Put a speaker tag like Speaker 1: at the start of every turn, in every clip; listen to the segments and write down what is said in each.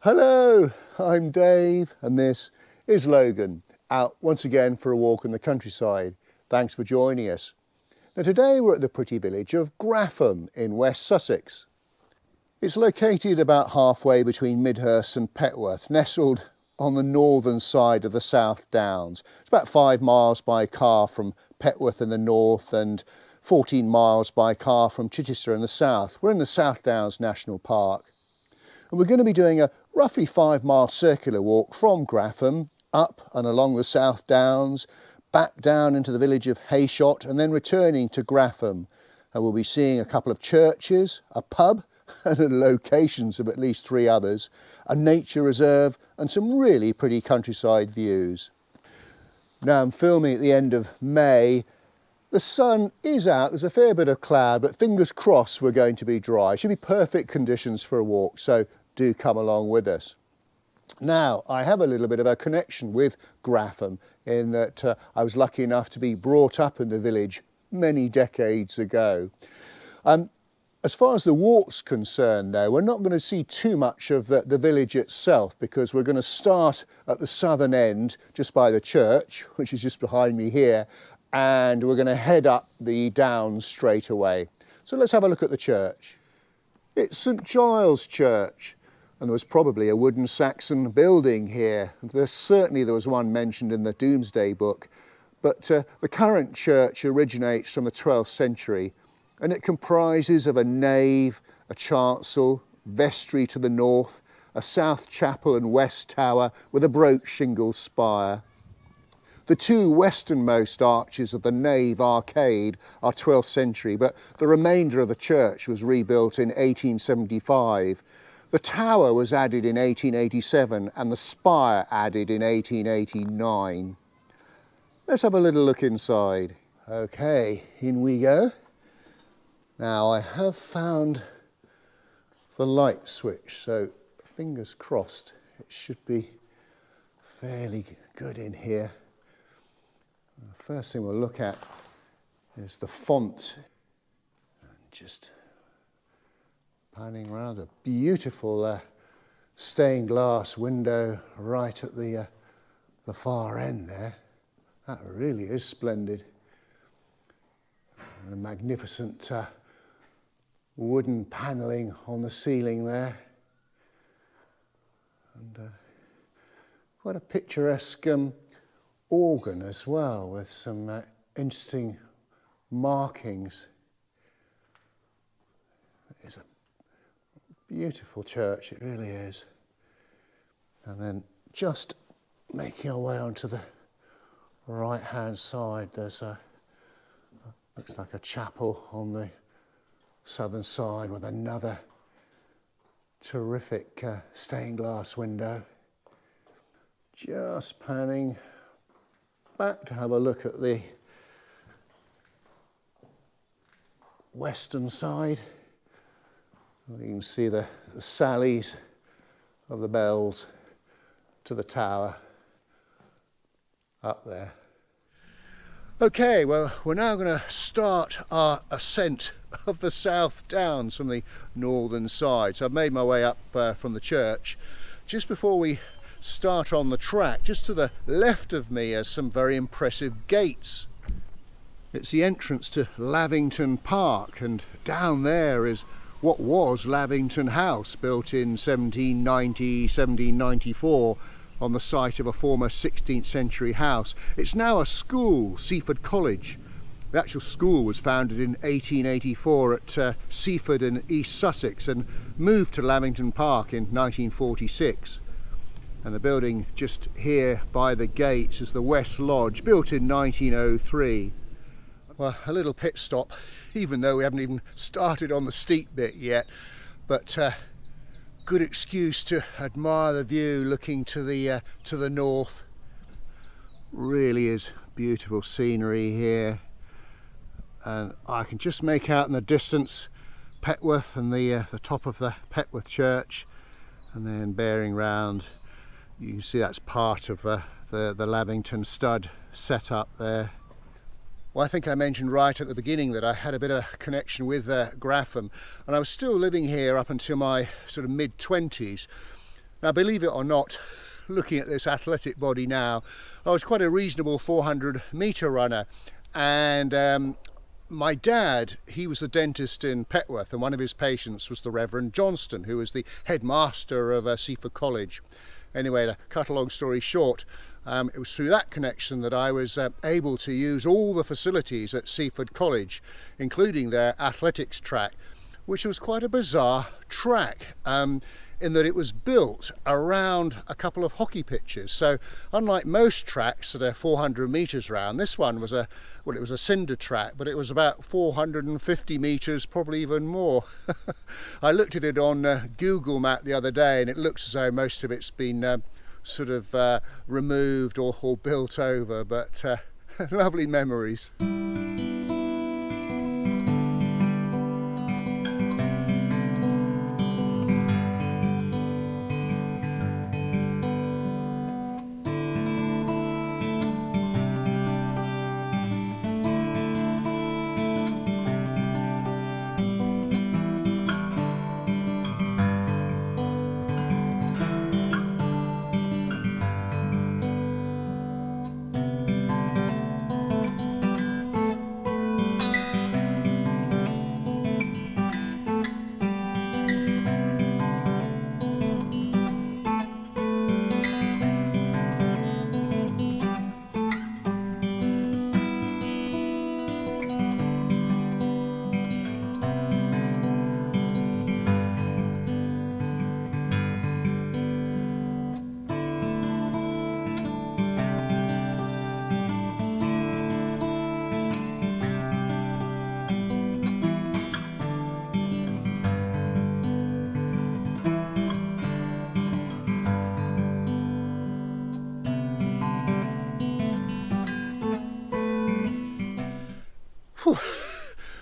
Speaker 1: Hello, I'm Dave and this is Logan, out once again for a walk in the countryside. Thanks for joining us. Now today we're at the pretty village of Graffham in West Sussex. It's located about halfway between Midhurst and Petworth, nestled on the northern side of the South Downs. It's about 5 miles by car from Petworth in the north and 14 miles by car from Chichester in the south. We're in the South Downs National Park. And we're going to be doing a roughly 5-mile circular walk from Graffham up and along the South Downs, back down into the village of Heyshott and then returning to Graffham. And we'll be seeing a couple of churches, a pub and locations of at least 3 others, a nature reserve and some really pretty countryside views. Now I'm filming at the end of May. The sun is out, there's a fair bit of cloud, but fingers crossed we're going to be dry. It should be perfect conditions for a walk, so do come along with us. Now, I have a little bit of a connection with Graffham in that I was lucky enough to be brought up in the village many decades ago. As far as the walk's concerned though, we're not going to see too much of the village itself because we're going to start at the southern end just by the church, which is just behind me here, and we're going to head up the downs straight away. So let's have a look at the church. It's St Giles Church, and there was probably a wooden Saxon building here. There was one mentioned in the Domesday Book, but the current church originates from the 12th century, and it comprises of a nave, a chancel, vestry to the north, a south chapel and west tower with a broach shingle spire. The 2 westernmost arches of the nave arcade are 12th century, but the remainder of the church was rebuilt in 1875. The tower was added in 1887 and the spire added in 1889. Let's have a little look inside. Okay, in we go. Now I have found the light switch, so fingers crossed it should be fairly good in here. The first thing we'll look at is the font, and just panning around a beautiful stained glass window right at the far end there. That really is splendid. And a magnificent wooden panelling on the ceiling there, and quite a picturesque organ as well, with some interesting markings. It's a beautiful church, it really is. And then just making our way onto the right hand side, there's looks like a chapel on the southern side with another terrific stained glass window. Just panning back to have a look at the western side. You can see the sallies of the bells to the tower up there. Okay, well, we're now going to start our ascent of the South Downs from the northern side. So I've made my way up from the church. Just before we start on the track, just to the left of me are some very impressive gates. It's the entrance to Lavington Park, and down there is what was Lavington House, built in 1790, 1794 on the site of a former 16th century house. It's now a school, Seaford College. The actual school was founded in 1884 at Seaford in East Sussex and moved to Lavington Park in 1946. And the building just here by the gates is the West Lodge, built in 1903. Well, a little pit stop, even though we haven't even started on the steep bit yet, but good excuse to admire the view looking to the north. Really is beautiful scenery here, and I can just make out in the distance Petworth and the top of the Petworth church, and then bearing round you can see that's part of the Lavington stud set up there. Well, I think I mentioned right at the beginning that I had a bit of a connection with Graffham, and I was still living here up until my sort of mid-20s. Now, believe it or not, looking at this athletic body now, I was quite a reasonable 400-metre runner, and my dad, he was a dentist in Petworth, and one of his patients was the Reverend Johnston, who was the headmaster of Seaford College. Anyway, to cut a long story short, it was through that connection that I was able to use all the facilities at Seaford College, including their athletics track, which was quite a bizarre track, in that it was built around a couple of hockey pitches. So unlike most tracks that are 400 metres round, this one was it was a cinder track, but it was about 450 metres, probably even more. I looked at it on Google Map the other day, and it looks as though most of it's been sort of removed or built over, but lovely memories.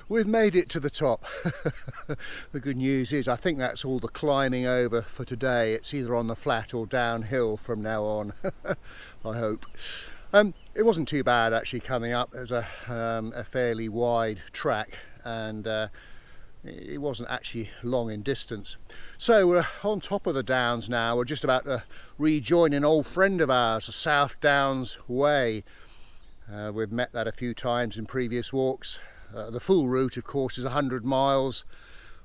Speaker 1: We've made it to the top. The good news is I think that's all the climbing over for today. It's either on the flat or downhill from now on. I hope. It wasn't too bad actually coming up. There's a fairly wide track, and it wasn't actually long in distance. So we're on top of the Downs now. We're just about to rejoin an old friend of ours, the South Downs Way. We've met that a few times in previous walks. The full route, of course, is 100 miles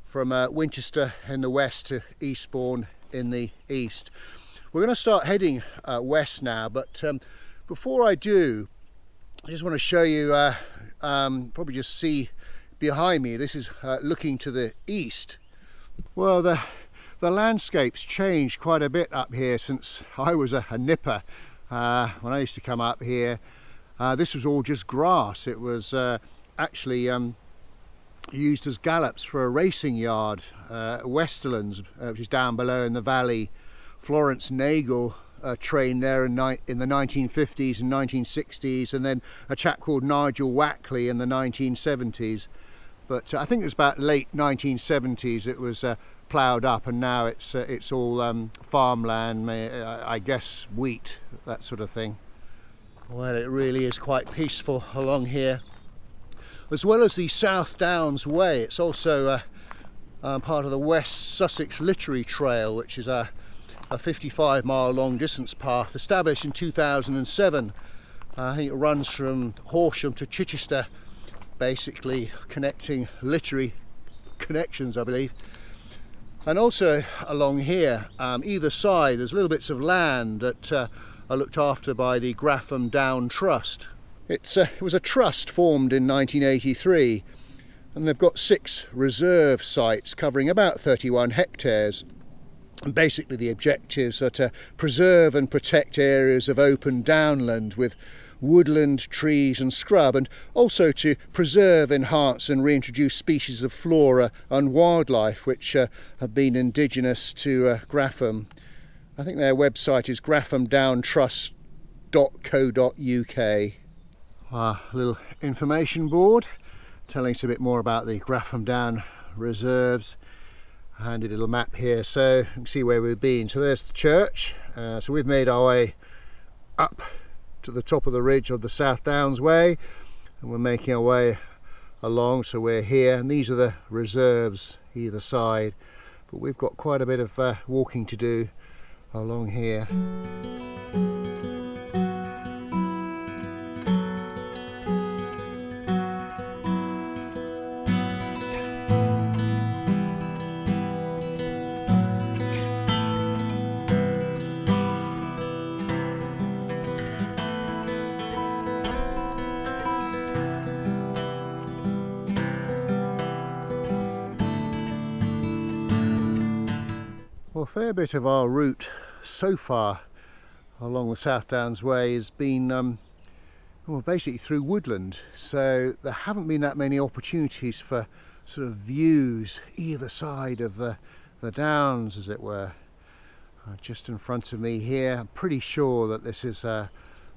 Speaker 1: from Winchester in the west to Eastbourne in the east. We're going to start heading west now, but before I do, I just want to show you, probably just see behind me, this is looking to the east. Well, the landscape's changed quite a bit up here since I was a nipper. When I used to come up here, this was all just grass. It was actually used as gallops for a racing yard. Westerlands, which is down below in the valley. Florence Nagel trained there in the 1950s and 1960s, and then a chap called Nigel Wackley in the 1970s. But I think it was about late 1970s it was ploughed up, and now it's all farmland, I guess wheat, that sort of thing. Well, it really is quite peaceful along here. As well as the South Downs Way, it's also part of the West Sussex Literary Trail, which is a 55-mile long distance path established in 2007. I think it runs from Horsham to Chichester, basically connecting literary connections, I believe. And also along here, either side, there's little bits of land that are looked after by the Graffham Down Trust. It was a trust formed in 1983, and they've got 6 reserve sites covering about 31 hectares. And basically the objectives are to preserve and protect areas of open downland with woodland, trees and scrub, and also to preserve, enhance and reintroduce species of flora and wildlife which have been indigenous to Graffham. I think their website is graffhamdowntrust.co.uk. A little information board telling us a bit more about the Graffham Down reserves. Handy little map here so you can see where we've been. So there's the church. So we've made our way up to the top of the ridge of the South Downs Way, and we're making our way along, so we're here, and these are the reserves either side, but we've got quite a bit of walking to do along here. Well, a fair bit of our route so far along the South Downs Way has been well, basically through woodland, so there haven't been that many opportunities for sort of views either side of the downs, as it were. Just in front of me here, I'm pretty sure that this is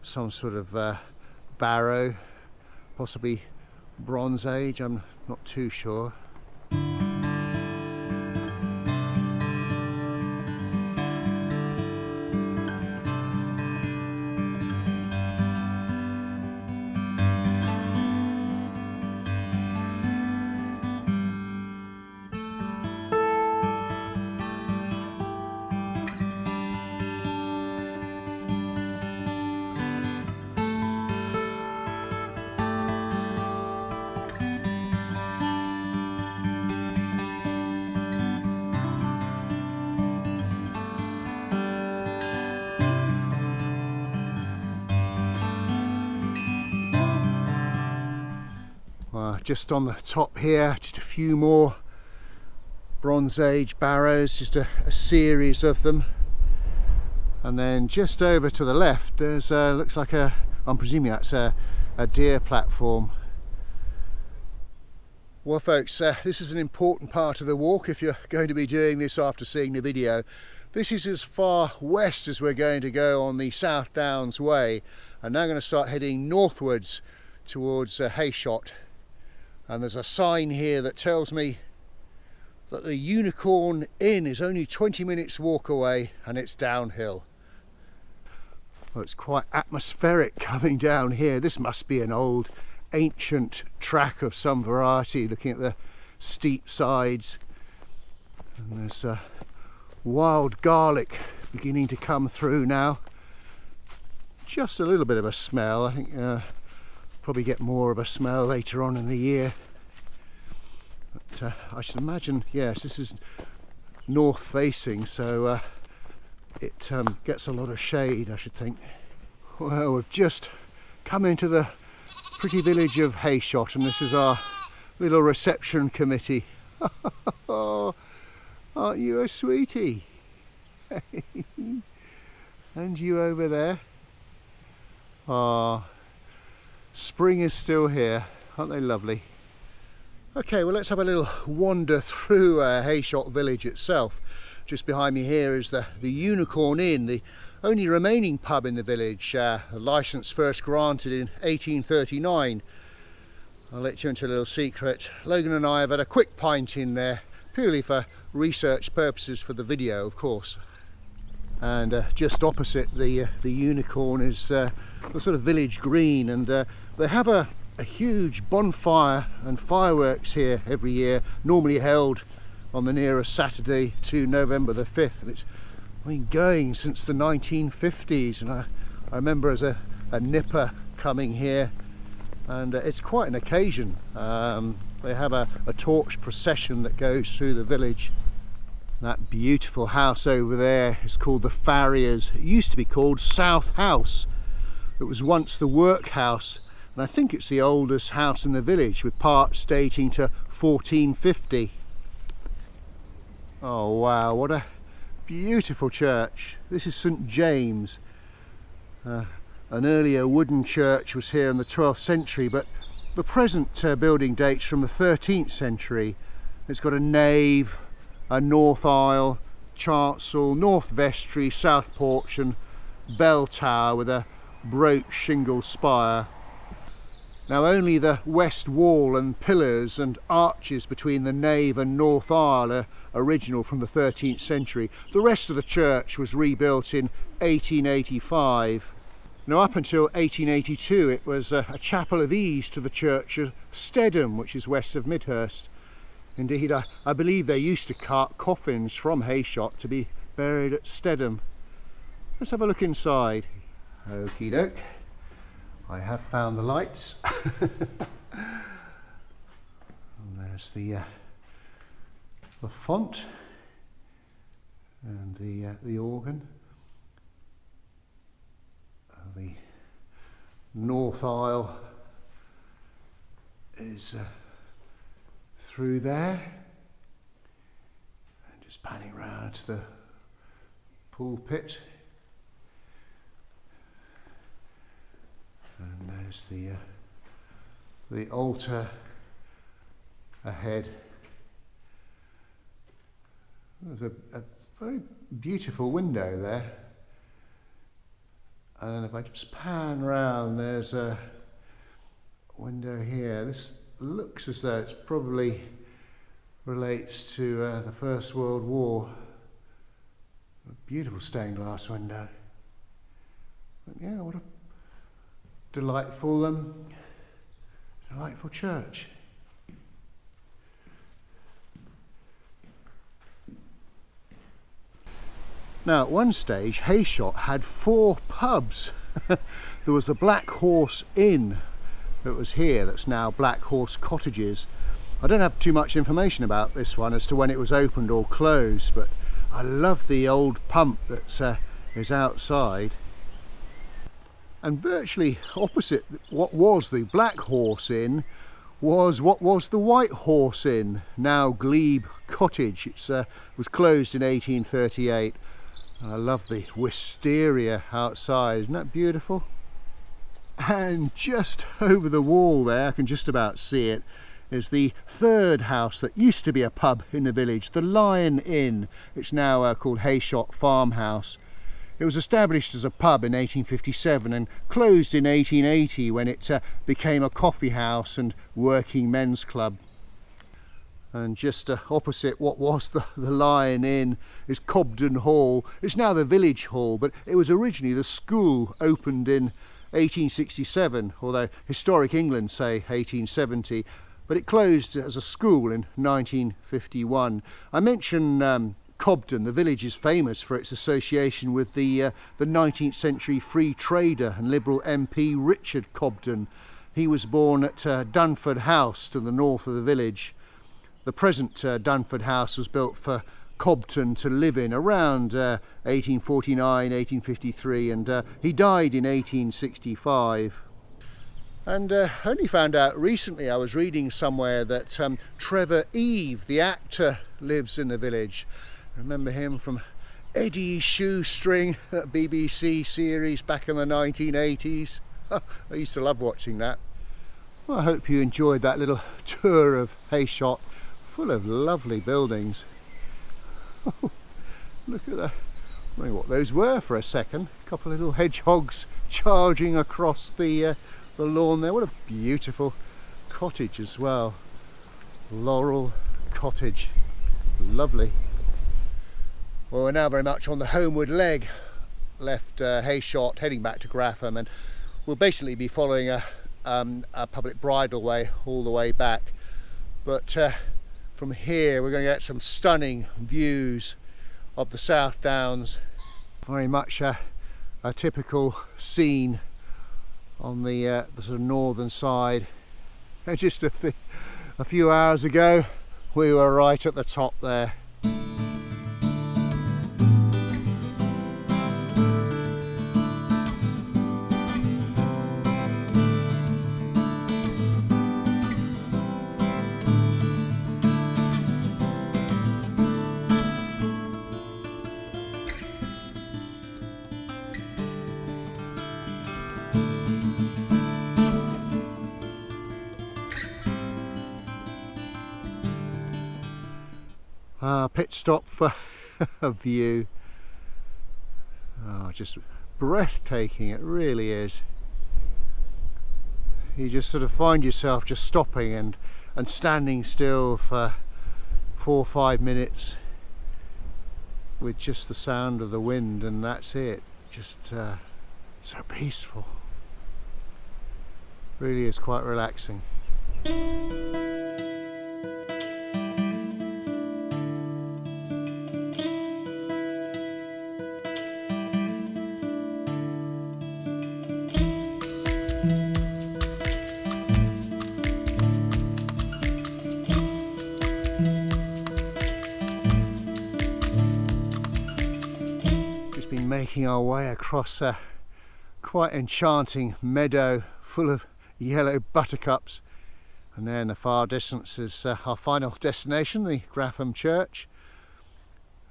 Speaker 1: some sort of barrow, possibly Bronze Age, I'm not too sure. Just on the top here, just a few more Bronze Age barrows, just a series of them. And then just over to the left there's looks like I'm presuming that's a deer platform. Well folks, this is an important part of the walk if you're going to be doing this after seeing the video. This is as far west as we're going to go on the South Downs Way. I'm now going to start heading northwards towards Heyshott. And there's a sign here that tells me that the Unicorn Inn is only 20 minutes walk away and it's downhill. Well, it's quite atmospheric coming down here. This must be an old ancient track of some variety, looking at the steep sides. And there's wild garlic beginning to come through now. Just a little bit of a smell, I think. Probably get more of a smell later on in the year, but I should imagine, yes, this is north facing, so it gets a lot of shade, I should think. Well, we've just come into the pretty village of Heyshott, and this is our little reception committee. Aren't you a sweetie? And you over there? Ah. Spring is still here, aren't they lovely? Okay, well, let's have a little wander through Heyshott village itself. Just behind me here is the Unicorn Inn, the only remaining pub in the village, a licence first granted in 1839. I'll let you into a little secret. Logan and I have had a quick pint in there, purely for research purposes for the video, of course. And just opposite the Unicorn is the sort of village green, and they have a huge bonfire and fireworks here every year, normally held on the nearest Saturday to November the 5th, and it's been going since the 1950s, and I remember as a nipper coming here, and it's quite an occasion. They have a torch procession that goes through the village. That beautiful house over there is called the Farrier's. It used to be called South House. It was once the workhouse, and I think it's the oldest house in the village, with parts dating to 1450. Oh wow, what a beautiful church. This is St James. An earlier wooden church was here in the 12th century, but the present building dates from the 13th century. It's got a nave, a north aisle, chancel, north vestry, south porch and bell tower with a broach shingle spire. Now only the west wall and pillars and arches between the nave and north aisle are original from the 13th century. The rest of the church was rebuilt in 1885. Now up until 1882 it was a chapel of ease to the church of Stedham, which is west of Midhurst. Indeed, I believe they used to cart coffins from Heyshott to be buried at Stedham. let's have a look inside. Okie doke. I have found the lights. And there's the font and the organ. The north aisle is through there, and just panning round to the pulpit, and there's the altar ahead. There's a very beautiful window there, and if I just pan round, there's a window here. This looks as though it's probably relates to the First World War. A beautiful stained glass window. But yeah, what a delightful church. Now, at one stage, Heyshott had 4 pubs. There was the Black Horse Inn that was here, that's now Black Horse Cottages. I don't have too much information about this one as to when it was opened or closed, but I love the old pump that is outside. And virtually opposite what was the Black Horse Inn was what was the White Horse Inn, now Glebe Cottage. It was closed in 1838. I love the wisteria outside, isn't that beautiful? And just over the wall there, I can just about see it, is the third house that used to be a pub in the village, the Lion Inn. It's now called Heyshott Farmhouse. It was established as a pub in 1857 and closed in 1880 when it became a coffee house and working men's club. And just opposite what was the Lion Inn is Cobden Hall. It's now the village hall, but it was originally the school, opened in 1867, although Historic England say 1870, but it closed as a school in 1951. I mention Cobden. The village is famous for its association with the 19th century free trader and Liberal MP Richard Cobden. He was born at Dunford House to the north of the village. The present Dunford House was built for Cobden to live in around 1849, 1853, and he died in 1865. And only found out recently, I was reading somewhere, that Trevor Eve, the actor, lives in the village. I remember him from Eddie Shoestring, that BBC series back in the 1980s. I used to love watching that. Well, I hope you enjoyed that little tour of Heyshott, full of lovely buildings. Look at that. I don't know what those were for a second. A couple of little hedgehogs charging across the lawn there. What a beautiful cottage as well. Laurel Cottage. Lovely. Well, we're now very much on the homeward leg. Left Heyshott, heading back to Graffham, and we'll basically be following a public bridleway all the way back. But from here we're going to get some stunning views of the South Downs. Very much a typical scene on the sort of northern side. And just a few hours ago we were right at the top there. Pit stop for a view. Oh, just breathtaking, it really is. You just sort of find yourself just stopping and standing still for 4 or 5 minutes with just the sound of the wind, and that's it. Just so peaceful. Really is quite relaxing. making our way across a quite enchanting meadow full of yellow buttercups, and there in the far distance is our final destination, the Graffham Church.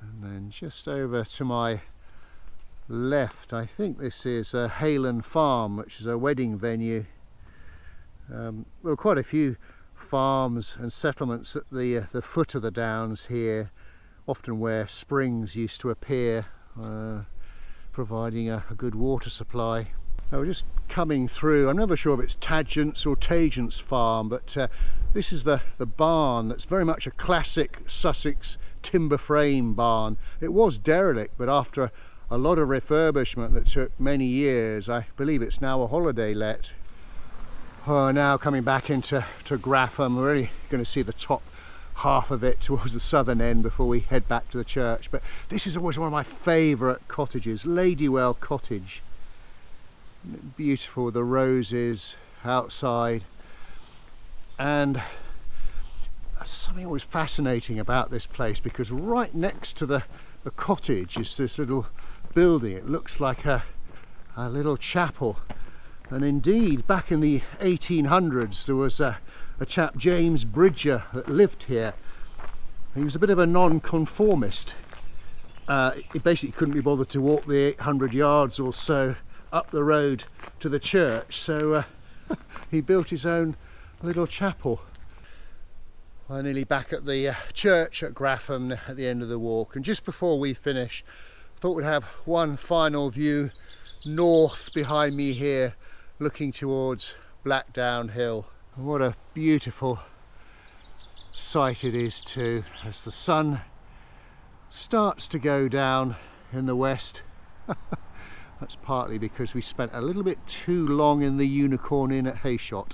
Speaker 1: And then just over to my left, I think this is Hayland Farm, which is a wedding venue. There were quite a few farms and settlements at the foot of the downs here, often where springs used to appear, providing a good water supply. Now we're just coming through, I'm never sure if it's Tangent's or Tagent's farm, but this is the barn that's very much a classic Sussex timber frame barn. It was derelict, but after a lot of refurbishment that took many years, I believe it's now a holiday let. Now coming back into Graffham, we're really going to see the top half of it towards the southern end before we head back to the church. But this is always one of my favourite cottages, Ladywell Cottage. Beautiful, the roses outside, and there's something always fascinating about this place, because right next to the cottage is this little building. It looks like a little chapel, and indeed back in the 1800s there was a chap, James Bridger, that lived here. He was a bit of a non-conformist. He basically couldn't be bothered to walk the 800 yards or so up the road to the church, so he built his own little chapel. I'm nearly back at the church at Graffham at the end of the walk, and just before we finish, I thought we'd have one final view north behind me here, looking towards Blackdown Hill. And what a beautiful sight it is too, as the sun starts to go down in the west. That's partly because we spent a little bit too long in the Unicorn Inn at Heyshott.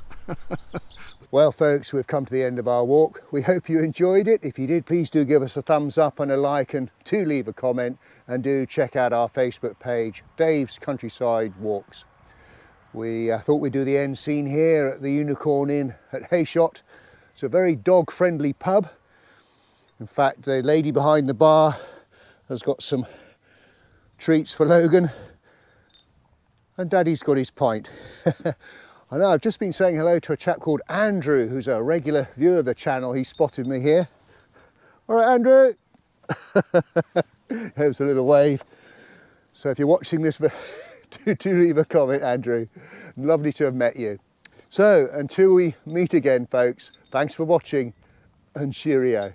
Speaker 1: Well folks, we've come to the end of our walk. We hope you enjoyed it. If you did, please do give us a thumbs up and a like, and do leave a comment, and do check out our Facebook page, Dave's Countryside Walks. We thought we'd do the end scene here at the Unicorn Inn at Heyshott. It's a very dog friendly pub. In fact, the lady behind the bar has got some treats for Logan, and Daddy's got his pint. I know, I've just been saying hello to a chap called Andrew, who's a regular viewer of the channel. He spotted me here. All right, Andrew. There's a little wave. So if you're watching this, do leave a comment, Andrew. Lovely to have met you. So until we meet again, folks, thanks for watching, and cheerio.